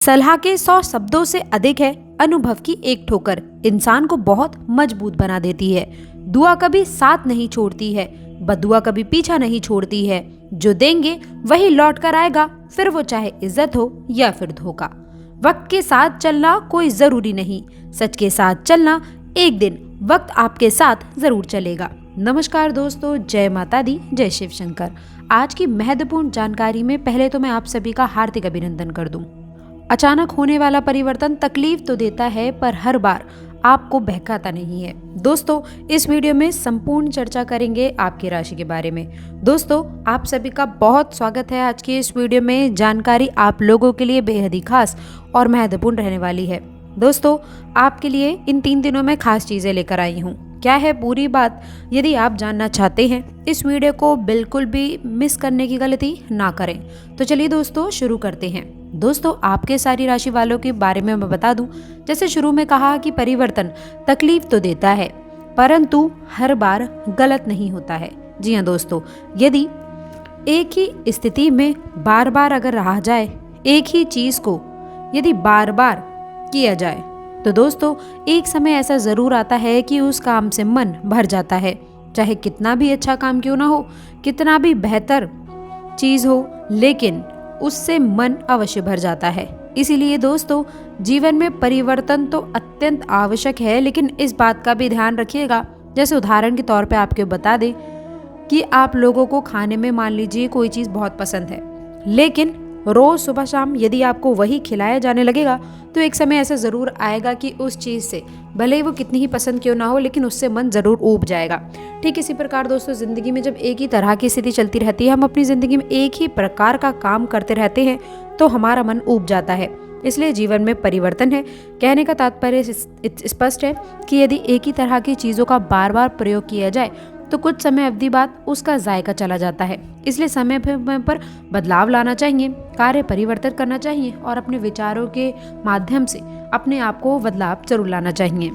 सलाह के 100 शब्दों से अधिक है अनुभव की एक ठोकर, इंसान को बहुत मजबूत बना देती है। दुआ कभी साथ नहीं छोड़ती है, बदुआ कभी पीछा नहीं छोड़ती है। जो देंगे वही लौट कर आएगा, फिर वो चाहे इज्जत हो या फिर धोखा। वक्त के साथ चलना कोई जरूरी नहीं, सच के साथ चलना एक दिन वक्त आपके साथ जरूर चलेगा। नमस्कार दोस्तों, जय माता दी, जय शिव शंकर। आज की महत्वपूर्ण जानकारी में पहले तो मैं आप सभी का हार्दिक अभिनंदन कर दूं। अचानक होने वाला परिवर्तन तकलीफ तो देता है, पर हर बार आपको बहकाता नहीं है। दोस्तों, इस वीडियो में संपूर्ण चर्चा करेंगे आपकी राशि के बारे में। दोस्तों, आप सभी का बहुत स्वागत है। आज की इस वीडियो में जानकारी आप लोगों के लिए बेहद ही खास और महत्वपूर्ण रहने वाली है। दोस्तों, आपके लिए इन 3 दिनों में खास चीजें लेकर आई हूँ। क्या है पूरी बात, यदि आप जानना चाहते हैं इस वीडियो को बिल्कुल भी मिस करने की गलती ना करें। तो चलिए दोस्तों, शुरू करते हैं। दोस्तों, आपके सारी राशि वालों के बारे में मैं बता दूं, जैसे शुरू में कहा कि परिवर्तन तकलीफ तो देता है, परंतु हर बार गलत नहीं होता है। जी हाँ दोस्तों, यदि एक ही स्थिति में बार बार अगर रहा जाए, एक ही चीज को यदि बार बार किया जाए, तो दोस्तों एक समय ऐसा जरूर आता है कि उस काम से मन भर जाता है। चाहे कितना भी अच्छा काम क्यों ना हो, कितना भी बेहतर चीज हो, लेकिन उससे मन अवश्य भर जाता है। इसीलिए दोस्तों, जीवन में परिवर्तन तो अत्यंत आवश्यक है, लेकिन इस बात का भी ध्यान रखिएगा। जैसे उदाहरण के तौर पे आपको बता दें कि आप लोगों को खाने में मान लीजिए कोई चीज़ बहुत पसंद है, लेकिन रोज सुबह शाम यदि आपको वही खिलाया जाने लगेगा, तो एक समय ऐसा ज़रूर आएगा कि उस चीज़ से भले ही वो कितनी ही पसंद क्यों ना हो, लेकिन उससे मन ज़रूर ऊब जाएगा। ठीक इसी प्रकार दोस्तों, ज़िंदगी में जब एक ही तरह की स्थिति चलती रहती है, हम अपनी ज़िंदगी में एक ही प्रकार का काम करते रहते हैं, तो हमारा मन ऊब जाता है। इसलिए जीवन में परिवर्तन है। कहने का तात्पर्य स्पष्ट है कि यदि एक ही तरह की चीज़ों का बार बार प्रयोग किया जाए, तो कुछ समय अवधि बाद उसका जायका चला जाता है। इसलिए समय पर बदलाव लाना चाहिए, कार्य परिवर्तन करना चाहिए और अपने विचारों के माध्यम से अपने आप को बदलाव जरूर लाना चाहिए।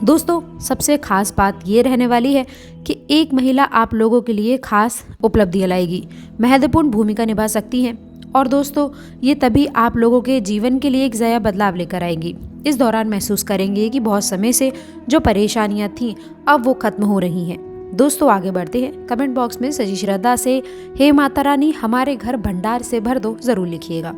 दोस्तों, सबसे खास बात ये रहने वाली है कि एक महिला आप लोगों के लिए खास उपलब्धियां लाएगी, महत्वपूर्ण भूमिका निभा सकती हैं, और दोस्तों ये तभी आप लोगों के जीवन के लिए एक नया बदलाव लेकर आएंगी। इस दौरान महसूस करेंगे कि बहुत समय से जो परेशानियां थीं, अब वो खत्म हो रही हैं। दोस्तों, आगे बढ़ते हैं। कमेंट बॉक्स में सजी श्रद्धा से हे माता रानी हमारे घर भंडार से भर दो जरूर लिखिएगा।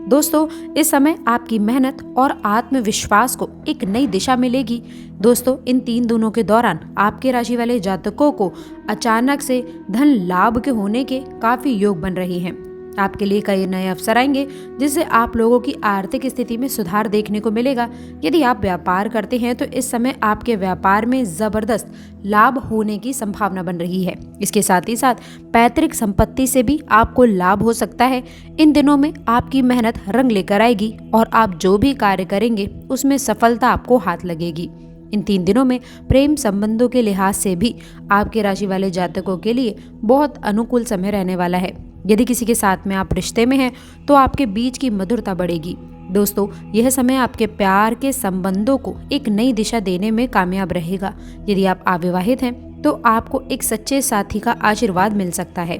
दोस्तों, इस समय आपकी मेहनत और आत्मविश्वास को एक नई दिशा मिलेगी। दोस्तों, इन 3 दिनों के दौरान आपके राशि वाले जातकों को अचानक से धन लाभ के होने के काफी योग बन रहे हैं। आपके लिए कई नए अवसर आएंगे, जिससे आप लोगों की आर्थिक स्थिति में सुधार देखने को मिलेगा। यदि आप व्यापार करते हैं तो इस समय आपके व्यापार में जबरदस्त लाभ होने की संभावना बन रही है। इसके साथ ही साथ पैतृक संपत्ति से भी आपको लाभ हो सकता है। इन दिनों में आपकी मेहनत रंग लेकर आएगी और आप जो भी कार्य करेंगे उसमें सफलता आपको हाथ लगेगी। इन 3 दिनों में प्रेम संबंधों के लिहाज से भी आपके राशि वाले जातकों के लिए बहुत अनुकूल समय रहने वाला है। यदि किसी के साथ में आप रिश्ते में हैं, तो आपके बीच की मधुरता बढ़ेगी। दोस्तों, यह समय आपके प्यार के संबंधों को एक नई दिशा देने में कामयाब रहेगा। यदि आप अविवाहित हैं, तो आपको एक सच्चे साथी का आशीर्वाद मिल सकता है।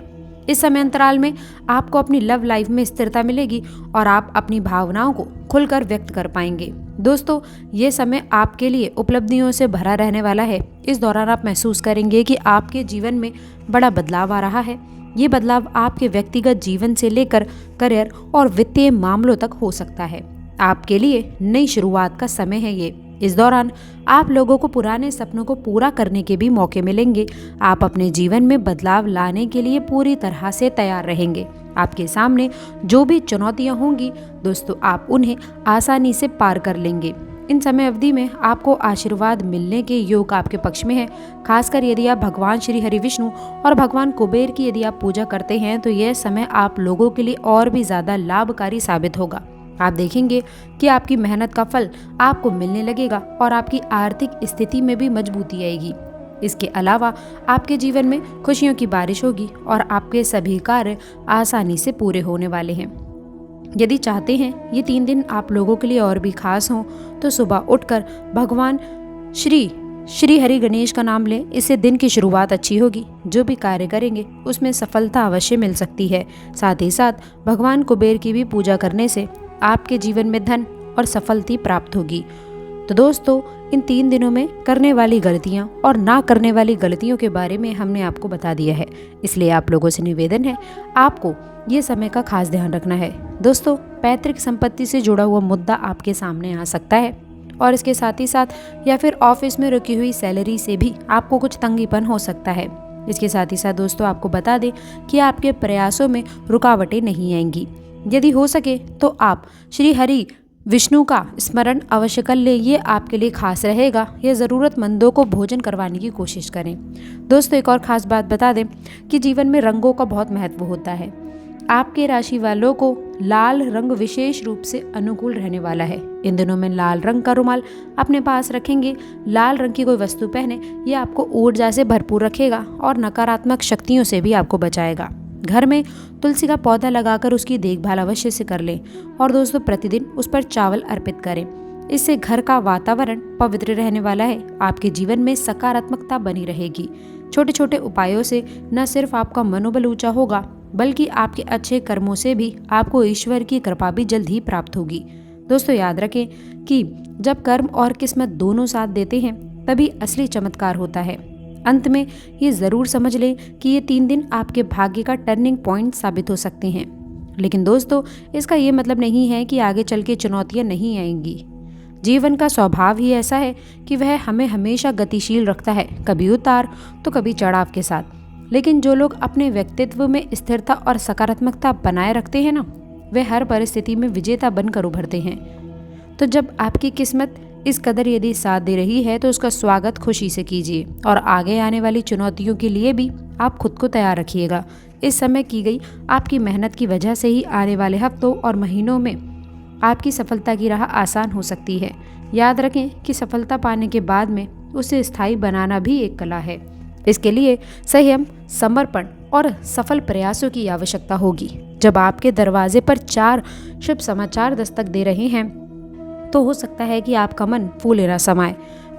इस समय अंतराल में आपको अपनी लव लाइफ में स्थिरता मिलेगी और आप अपनी भावनाओं को खुलकर व्यक्त कर पाएंगे। दोस्तों, ये समय आपके लिए उपलब्धियों से भरा रहने वाला है। इस दौरान आप महसूस करेंगे कि आपके जीवन में बड़ा बदलाव आ रहा है। ये बदलाव आपके व्यक्तिगत जीवन से लेकर करियर और वित्तीय मामलों तक हो सकता है। आपके लिए नई शुरुआत का समय है ये। इस दौरान आप लोगों को पुराने सपनों को पूरा करने के भी मौके मिलेंगे। आप अपने जीवन में बदलाव लाने के लिए पूरी तरह से तैयार रहेंगे। आपके सामने जो भी चुनौतियां होंगी दोस्तों, आप उन्हें आसानी से पार कर लेंगे। इन समय अवधि में आपको आशीर्वाद मिलने के योग आपके पक्ष में है। खासकर यदि आप भगवान श्री हरि विष्णु और भगवान कुबेर की यदि आप पूजा करते हैं, तो यह समय आप लोगों के लिए और भी ज्यादा लाभकारी साबित होगा। आप देखेंगे कि आपकी मेहनत का फल आपको मिलने लगेगा और आपकी आर्थिक स्थिति में भी मजबूती आएगी। इसके अलावा आपके जीवन में खुशियों की बारिश होगी और आपके सभी कार्य आसानी से पूरे होने वाले हैं। यदि चाहते हैं ये 3 दिन आप लोगों के लिए और भी खास हों, तो सुबह उठकर भगवान श्री हरि गणेश का नाम लें। इससे दिन की शुरुआत अच्छी होगी। जो भी कार्य करेंगे उसमें सफलता अवश्य मिल सकती है। साथ ही साथ भगवान कुबेर की भी पूजा करने से आपके जीवन में धन और सफलता प्राप्त होगी। तो दोस्तों, इन 3 दिनों में करने वाली गलतियां और ना करने वाली गलतियों के बारे में हमने आपको बता दिया है, इसलिए आप लोगों से निवेदन है आपको ये समय का खास ध्यान रखना है। दोस्तों, पैतृक संपत्ति से जुड़ा हुआ मुद्दा आपके सामने आ सकता है और इसके साथ ही साथ या फिर ऑफिस में रुकी हुई सैलरी से भी आपको कुछ तंगीपन हो सकता है। इसके साथ ही साथ दोस्तों, आपको बता दें कि आपके प्रयासों में रुकावटें नहीं आएंगी। यदि हो सके तो आप श्री हरि विष्णु का स्मरण अवश्य कर ले, ये आपके लिए खास रहेगा। या ज़रूरतमंदों को भोजन करवाने की कोशिश करें। दोस्तों, एक और ख़ास बात बता दें कि जीवन में रंगों का बहुत महत्व होता है। आपके राशि वालों को लाल रंग विशेष रूप से अनुकूल रहने वाला है। इन दिनों में लाल रंग का रुमाल अपने पास रखेंगे, लाल रंग की कोई वस्तु पहने, ये आपको ऊर्जा से भरपूर रखेगा और नकारात्मक शक्तियों से भी आपको बचाएगा। घर में तुलसी का पौधा लगाकर उसकी देखभाल अवश्य से कर लें और दोस्तों प्रतिदिन उस पर चावल अर्पित करें। इससे घर का वातावरण पवित्र रहने वाला है। आपके जीवन में सकारात्मकता बनी रहेगी। छोटे छोटे उपायों से न सिर्फ आपका मनोबल ऊंचा होगा, बल्कि आपके अच्छे कर्मों से भी आपको ईश्वर की कृपा भी जल्द ही प्राप्त होगी। दोस्तों, याद रखें कि जब कर्म और किस्मत दोनों साथ देते हैं तभी असली चमत्कार होता है। अंत में ये ज़रूर समझ लें कि ये 3 दिन आपके भाग्य का टर्निंग पॉइंट साबित हो सकते हैं। लेकिन दोस्तों, इसका ये मतलब नहीं है कि आगे चल के चुनौतियाँ नहीं आएंगी। जीवन का स्वभाव ही ऐसा है कि वह हमें हमेशा गतिशील रखता है, कभी उतार तो कभी चढ़ाव के साथ। लेकिन जो लोग अपने व्यक्तित्व में स्थिरता और सकारात्मकता बनाए रखते हैं ना, वे हर परिस्थिति में विजेता बनकर उभरते हैं। तो जब आपकी किस्मत इस कदर यदि साथ दे रही है तो उसका स्वागत खुशी से कीजिए और आगे आने वाली चुनौतियों के लिए भी आप खुद को तैयार रखिएगा। इस समय की गई आपकी मेहनत की वजह से ही आने वाले हफ्तों और महीनों में आपकी सफलता की राह आसान हो सकती है। याद रखें कि सफलता पाने के बाद में उसे स्थायी बनाना भी एक कला है। इसके लिए संयम, समर्पण और सफल प्रयासों की आवश्यकता होगी। जब आपके दरवाजे पर 4 शुभ समाचार दस्तक दे रहे हैं तो हो सकता है कि आपका मन फूले ना समाए,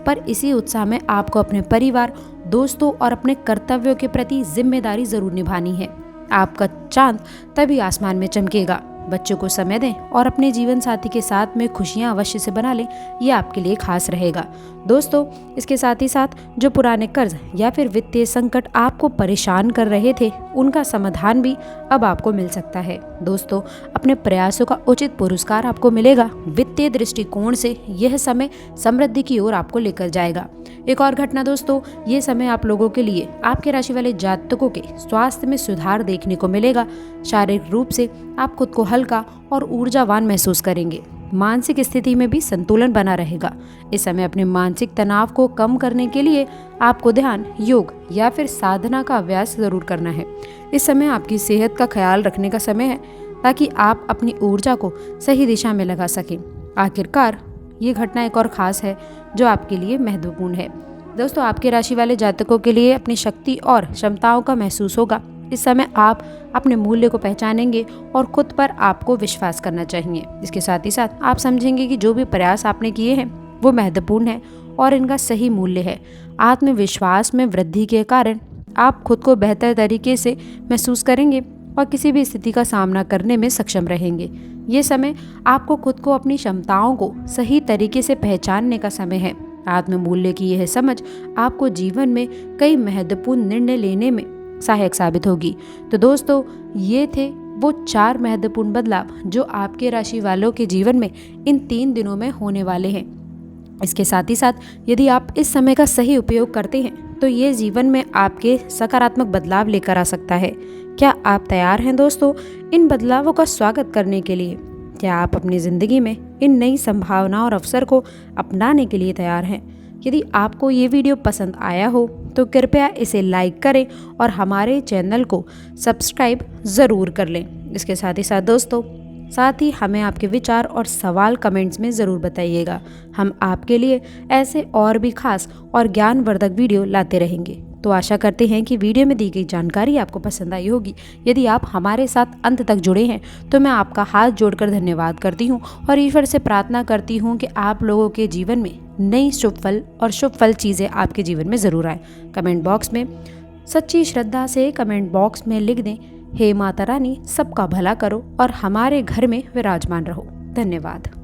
पर इसी उत्साह में आपको अपने परिवार, दोस्तों और अपने कर्तव्यों के प्रति जिम्मेदारी जरूर निभानी है। आपका चांद तभी आसमान में चमकेगा। बच्चों को समय दें और अपने जीवन साथी के साथ में खुशियां अवश्य से बना लें, ये आपके लिए खास रहेगा। दोस्तों, इसके साथ ही साथ जो पुराने कर्ज या फिर वित्तीय संकट आपको परेशान कर रहे थे, उनका समाधान भी अब आपको मिल सकता है। दोस्तों, अपने प्रयासों का उचित पुरस्कार आपको मिलेगा। वित्तीय दृष्टिकोण से यह समय समृद्धि की ओर आपको लेकर जाएगा। एक और घटना दोस्तों, ये समय आप लोगों के लिए आपके राशि वाले जातकों के स्वास्थ्य में सुधार देखने को मिलेगा। शारीरिक रूप से आप खुद को हल्का और ऊर्जावान महसूस करेंगे। मानसिक स्थिति में भी संतुलन बना रहेगा। इस समय अपने मानसिक तनाव को कम करने के लिए आपको ध्यान, योग या फिर साधना का अभ्यास जरूर करना है। इस समय आपकी सेहत का ख्याल रखने का समय है ताकि आप अपनी ऊर्जा को सही दिशा में लगा सकें। आखिरकार ये घटना एक और खास है जो आपके लिए महत्वपूर्ण है। दोस्तों, आपके राशि वाले जातकों के लिए अपनी शक्ति और क्षमताओं का महसूस होगा। इस समय आप अपने मूल्य को पहचानेंगे और खुद पर आपको विश्वास करना चाहिए। इसके साथ ही साथ आप समझेंगे कि जो भी प्रयास आपने किए हैं वो महत्वपूर्ण है और इनका सही मूल्य है। आत्मविश्वास में वृद्धि के कारण आप खुद को बेहतर तरीके से महसूस करेंगे और किसी भी स्थिति का सामना करने में सक्षम रहेंगे। ये समय आपको खुद को, अपनी क्षमताओं को सही तरीके से पहचानने का समय है। आत्ममूल्य की यह समझ आपको जीवन में कई महत्वपूर्ण निर्णय लेने में सहायक साबित होगी। तो दोस्तों, ये थे वो 4 महत्वपूर्ण बदलाव जो आपके राशि वालों के जीवन में इन 3 दिनों में होने वाले हैं। इसके साथ ही साथ यदि आप इस समय का सही उपयोग करते हैं तो ये जीवन में आपके सकारात्मक बदलाव लेकर आ सकता है। क्या आप तैयार हैं दोस्तों इन बदलावों का स्वागत करने के लिए? क्या आप अपनी ज़िंदगी में इन नई संभावनाओं और अवसर को अपनाने के लिए तैयार हैं? यदि आपको ये वीडियो पसंद आया हो तो कृपया इसे लाइक करें और हमारे चैनल को सब्सक्राइब ज़रूर कर लें। इसके साथ ही साथ दोस्तों, साथ ही हमें आपके विचार और सवाल कमेंट्स में ज़रूर बताइएगा। हम आपके लिए ऐसे और भी खास और ज्ञानवर्धक वीडियो लाते रहेंगे। तो आशा करते हैं कि वीडियो में दी गई जानकारी आपको पसंद आई होगी। यदि आप हमारे साथ अंत तक जुड़े हैं तो मैं आपका हाथ जोड़कर धन्यवाद करती हूं और ईश्वर से प्रार्थना करती हूं कि आप लोगों के जीवन में नई शुभ फल और शुभ फल चीज़ें आपके जीवन में ज़रूर आए। कमेंट बॉक्स में सच्ची श्रद्धा से कमेंट बॉक्स में लिख दें, हे माता रानी सबका भला करो और हमारे घर में विराजमान रहो। धन्यवाद।